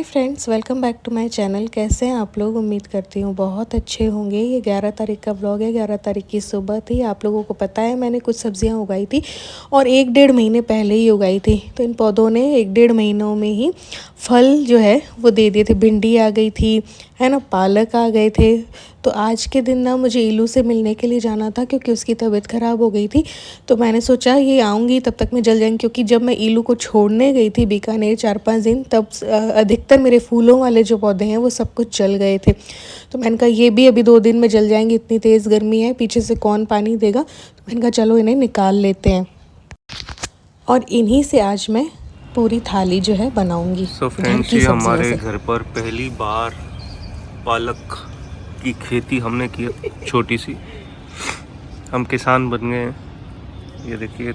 Friends, welcome back to my channel. कैसे हैं आप लोग? उम्मीद करती हूँ बहुत अच्छे होंगे। ये 11 तारीख का व्लॉग है। 11 तारीख की सुबह थी। आप लोगों को पता है मैंने कुछ सब्जियां उगाई थी और 1-1.5 महीने पहले ही उगाई थी। तो इन पौधों ने 1-1.5 महीनों में ही फल जो है वो दे दिए थे। भिंडी आ गई थी, है ना, पालक आ गए थे। तो आज के दिन ना मुझे इलू से मिलने के लिए जाना था क्योंकि उसकी तबीयत ख़राब हो गई थी। तो मैंने सोचा ये आऊँगी तब तक मैं जल जाएंगी, क्योंकि जब मैं इलू को छोड़ने गई थी बीकानेर 4-5 दिन, तब अधिकतर मेरे फूलों वाले जो पौधे हैं वो सब कुछ जल गए थे। तो मैंने कहा ये भी अभी 2 दिन में जल जाएंगे, इतनी तेज़ गर्मी है, पीछे से कौन पानी देगा। तो मैंने कहा चलो इन्हें निकाल लेते हैं और इन्हीं से आज मैं पूरी थाली जो है बनाऊंगी। सो फ्रेंड्स, ये हमारे घर पर पहली बार पालक की खेती हमने की, छोटी सी। हम किसान बन गए हैं। ये देखिए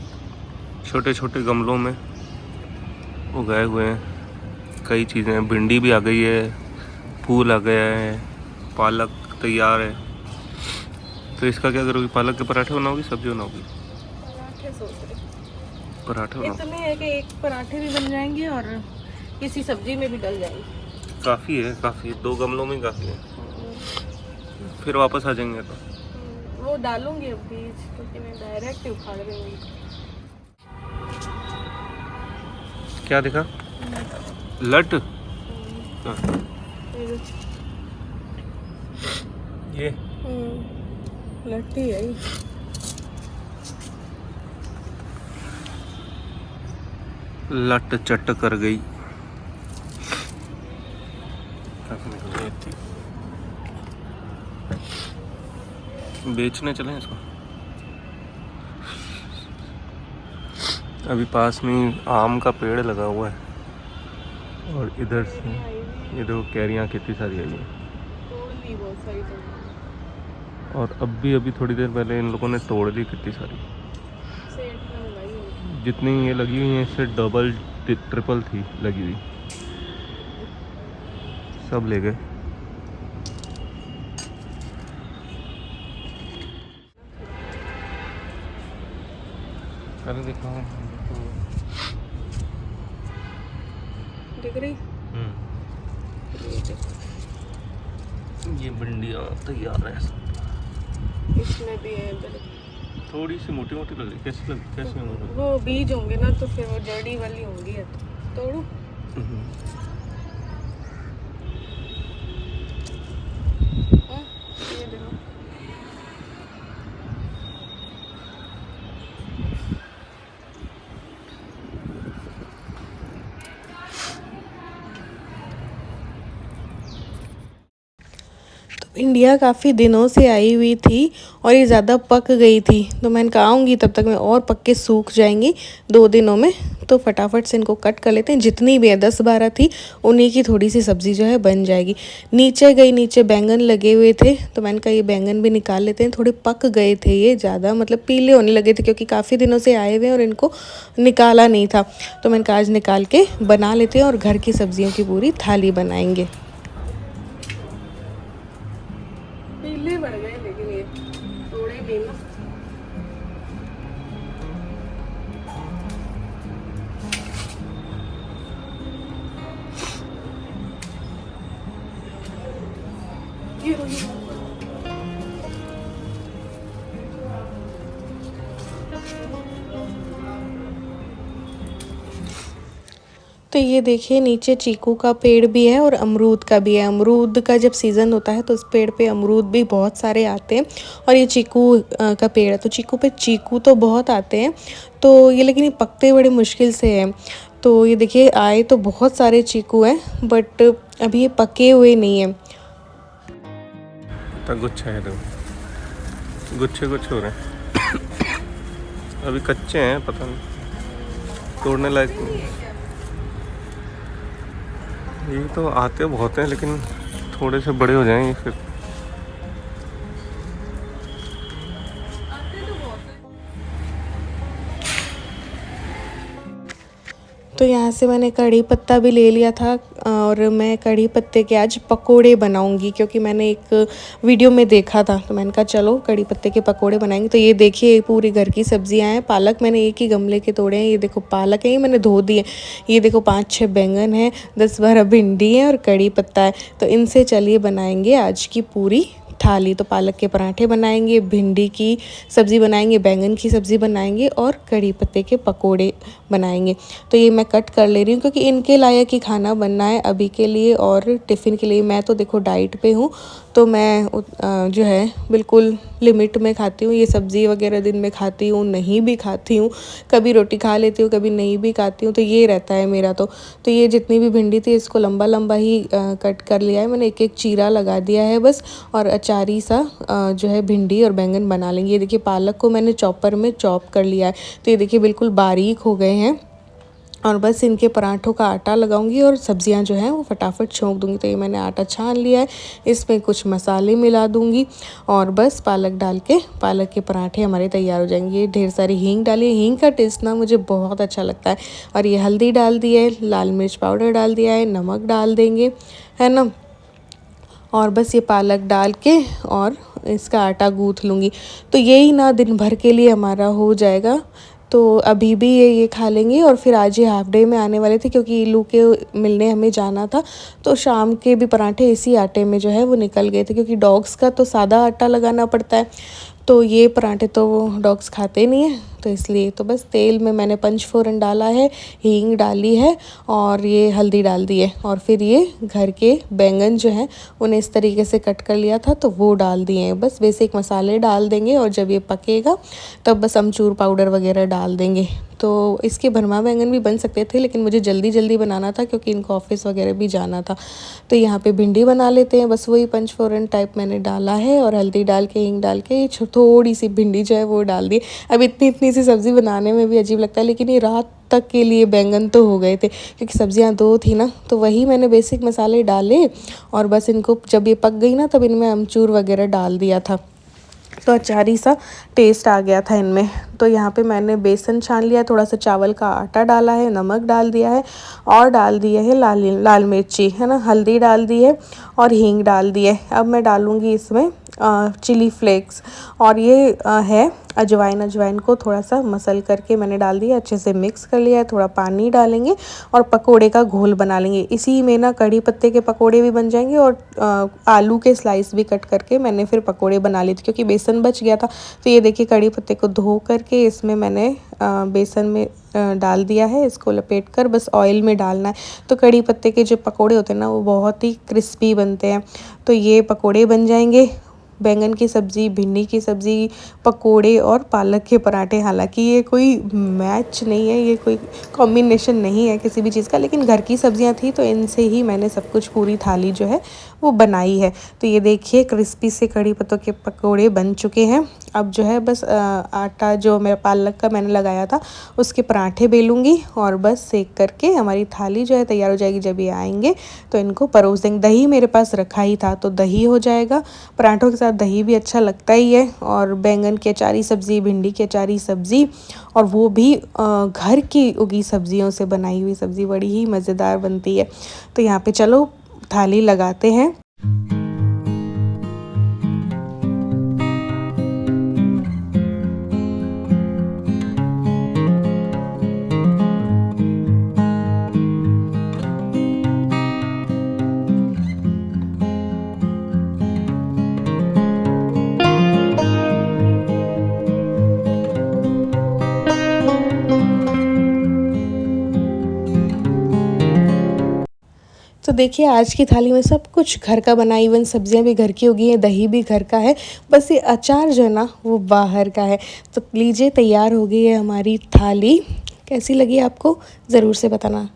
छोटे छोटे गमलों में उगाए हुए हैं कई चीज़ें। भिंडी भी आ गई है, फूल आ गया है, पालक तैयार है। तो इसका क्या करोगी? पालक के पराठे बनाओगी, सब्जी बनाओगी? पराठे सोच रहे। पराठे बनाओ। इतने है कि एक पराठे भी बन जाएंगे और किसी सब्जी में भी डल जाएंगे। काफ़ी है, काफ़ी है। 2 गमलों में काफ़ी है। फिर वापस आ जाएंगे तो वो डालूंगी अब बीज, क्योंकि मैं डायरेक्ट ही उखाड़ दूंगी। क्या दिखा? लट। ये लट्टी है ये। लट चट कर गई। बेचने चले इसको। अभी पास में आम का पेड़ लगा हुआ है और इधर से ये देखो कैरियाँ कितनी सारी आई हैं। तोड़ ली बहुत सारी तो। और अभी थोड़ी देर पहले इन लोगों ने तोड़ ली कितनी सारी। सेठ ने लगाई है। जितनी ये लगी हुई है इससे डबल ट्रिपल थी लगी हुई, सब ले गए। अरे देखो दिख रही। ये भिंडियाँ तैयार है सब। इसमें भी है इधर। थोड़ी सी मोटी मोटी लग रही। कैसी लग? कैसी होंगी? वो बीज होंगे ना, तो फिर वो जड़ी वाली होंगी। तोड़ू। ये देखो। इंडिया काफ़ी दिनों से आई हुई थी और ये ज़्यादा पक गई थी। तो मैंने कहा आऊँगी तब तक मैं और पक के सूख जाएंगी 2 दिनों में। तो फटाफट से इनको कट कर लेते हैं। जितनी भी है 10-12 थी, उन्हीं की थोड़ी सी सब्ज़ी जो है बन जाएगी। नीचे बैंगन लगे हुए थे, तो मैंने कहा ये बैंगन भी निकाल लेते हैं। थोड़े पक गए थे ये, ज़्यादा मतलब पीले होने लगे थे क्योंकि काफ़ी दिनों से आए हुए और इनको निकाला नहीं था। तो मैंने कहा आज निकाल के बना लेते हैं और घर की सब्जियों की पूरी थाली बनाएंगे। पीले बढ़ गए, लेकिन ये तोड़े भी ना। तो ये देखिए नीचे चीकू का पेड़ भी है और अमरूद का भी है। अमरूद का जब सीज़न होता है तो उस पेड़ पे अमरूद भी बहुत सारे आते हैं और ये चीकू का पेड़ है, तो चीकू पे चीकू तो बहुत आते हैं। तो ये लेकिन ये पकते बड़े मुश्किल से हैं। तो ये देखिए आए तो बहुत सारे चीकू हैं, बट अभी ये पके हुए नहीं हैं। तो गुच्छा है, तो गुच्छे हो रहे हैं। अभी कच्चे हैं, पता नहीं, तोड़ने लायक नहीं। ये तो आते बहुत हैं लेकिन थोड़े से बड़े हो जाएंगे फिर। तो यहाँ से मैंने कड़ी पत्ता भी ले लिया था और मैं कड़ी पत्ते के आज पकोड़े बनाऊंगी, क्योंकि मैंने एक वीडियो में देखा था, तो मैंने कहा चलो कड़ी पत्ते के पकोड़े बनाएंगे। तो ये देखिए पूरी घर की सब्जियां हैं। पालक मैंने एक ही गमले के तोड़े हैं, ये देखो पालक है, ये मैंने धो दिए। ये देखो 5-6 बैंगन है, 10-12 भिंडी है और कड़ी पत्ता है। तो इनसे चलिए बनाएंगे आज की पूरी थाली। तो पालक के पराठे बनाएंगे, भिंडी की सब्ज़ी बनाएंगे, बैंगन की सब्ज़ी बनाएंगे और कड़ी पत्ते के पकोड़े बनाएंगे। तो ये मैं कट कर ले रही हूँ क्योंकि इनके लायक ही खाना बनना है अभी के लिए और टिफ़िन के लिए। मैं तो देखो डाइट पे हूँ, तो मैं जो है बिल्कुल लिमिट में खाती हूँ। ये सब्ज़ी वगैरह दिन में खाती हूँ, नहीं भी खाती हूँ, कभी रोटी खा लेती हूँ, कभी नहीं भी खाती हूँ। तो ये रहता है मेरा। तो ये जितनी भी भिंडी थी इसको लंबा लंबा ही कट कर लिया है मैंने, एक एक चीरा लगा दिया है बस। और अचारी सा जो है भिंडी और बैंगन बना लेंगे। ये देखिए पालक को मैंने चॉपर में चॉप कर लिया है, तो ये देखिए बिल्कुल बारीक हो गए हैं। और बस इनके पराठों का आटा लगाऊंगी और सब्जियां जो हैं वो फटाफट छोंक दूंगी। तो ये मैंने आटा छान लिया है, इसमें कुछ मसाले मिला दूंगी और बस पालक डाल के पालक के पराठे हमारे तैयार हो जाएंगे। ढेर सारी हींग डाली है, हींग का टेस्ट ना मुझे बहुत अच्छा लगता है। और ये हल्दी डाल दी है, लाल मिर्च पाउडर डाल दिया है, नमक डाल देंगे, है ना। और बस ये पालक डाल के और इसका आटा गूँथ लूँगी। तो यही ना दिन भर के लिए हमारा हो जाएगा। तो अभी भी ये खा लेंगे और फिर आज ये हाफ डे में आने वाले थे क्योंकि इलू के मिलने हमें जाना था। तो शाम के भी पराठे इसी आटे में जो है वो निकल गए थे, क्योंकि डॉग्स का तो सादा आटा लगाना पड़ता है। तो ये पराठे तो डॉग्स खाते नहीं हैं, तो इसलिए तो बस तेल में मैंने पंचफोरन डाला है, हींग डाली है और ये हल्दी डाल दी है। और फिर ये घर के बैंगन जो हैं उन्हें इस तरीके से कट कर लिया था तो वो डाल दिए हैं। बस बेसिक मसाले डाल देंगे और जब ये पकेगा तब बस अमचूर पाउडर वगैरह डाल देंगे। तो इसके भरमा बैंगन भी बन सकते थे, लेकिन मुझे जल्दी जल्दी बनाना था क्योंकि इनको ऑफिस वगैरह भी जाना था। तो यहाँ पे भिंडी बना लेते हैं। बस वही पंचफोरन टाइप मैंने डाला है और हल्दी डाल के हींग डाल के थोड़ी सी भिंडी जो है वो डाल दी। अब इतनी सी सब्ज़ी बनाने में भी अजीब लगता है, लेकिन ये रात तक के लिए बैंगन तो हो गए थे क्योंकि सब्जियां 2 थी ना। तो वही मैंने बेसिक मसाले डाले और बस इनको जब ये पक गई ना तब इनमें अमचूर वगैरह डाल दिया था, तो अचारी सा टेस्ट आ गया था इनमें। तो यहाँ पे मैंने बेसन छान लिया, थोड़ा सा चावल का आटा डाला है, नमक डाल दिया है और डाल दिया है लाल मिर्ची, है ना, हल्दी डाल दी है और हींग डाल दी है। अब मैं डालूँगी इसमें चिली फ्लेक्स और ये है अजवाइन को थोड़ा सा मसल करके मैंने डाल दिया, अच्छे से मिक्स कर लिया है। थोड़ा पानी डालेंगे और पकोड़े का घोल बना लेंगे। इसी में ना कड़ी पत्ते के पकोड़े भी बन जाएंगे और आलू के स्लाइस भी कट करके मैंने फिर पकोड़े बना लिए थे क्योंकि बेसन बच गया था। तो ये देखिए कड़ी पत्ते को धो करके इसमें मैंने बेसन में डाल दिया है, इसको लपेट कर बस ऑयल में डालना है। तो कड़ी पत्ते के जो पकोड़े होते हैं ना वो बहुत ही क्रिस्पी बनते हैं। तो ये पकोड़े बन जाएंगे, बैंगन की सब्ज़ी, भिंडी की सब्ज़ी, पकोड़े और पालक के पराठे। हालांकि ये कोई मैच नहीं है, ये कोई कॉम्बिनेशन नहीं है किसी भी चीज़ का, लेकिन घर की सब्जियां थी तो इनसे ही मैंने सब कुछ पूरी थाली जो है वो बनाई है। तो ये देखिए क्रिस्पी से कड़ी पत्तों के पकोड़े बन चुके हैं। अब जो है बस आटा जो मेरा पालक का मैंने लगाया था उसके पराठे बेलूँगी और बस सेक करके हमारी थाली जो है तैयार हो जाएगी। जब ये आएंगे तो इनको परोस देंगे। दही मेरे पास रखा ही था तो दही हो जाएगा, पराठों के साथ दही भी अच्छा लगता ही है। और बैंगन की अचारी सब्ज़ी, भिंडी की अचारी सब्ज़ी और वो भी घर की उगी सब्जियों से बनाई हुई सब्ज़ी बड़ी ही मज़ेदार बनती है। तो यहाँ पे चलो थाली लगाते हैं। तो देखिए आज की थाली में सब कुछ घर का बना, इवन सब्जियां भी घर की उगी हैं, दही भी घर का है, बस ये अचार जो है ना वो बाहर का है। तो लीजिए तैयार हो गई है हमारी थाली। कैसी लगी आपको ज़रूर से बताना।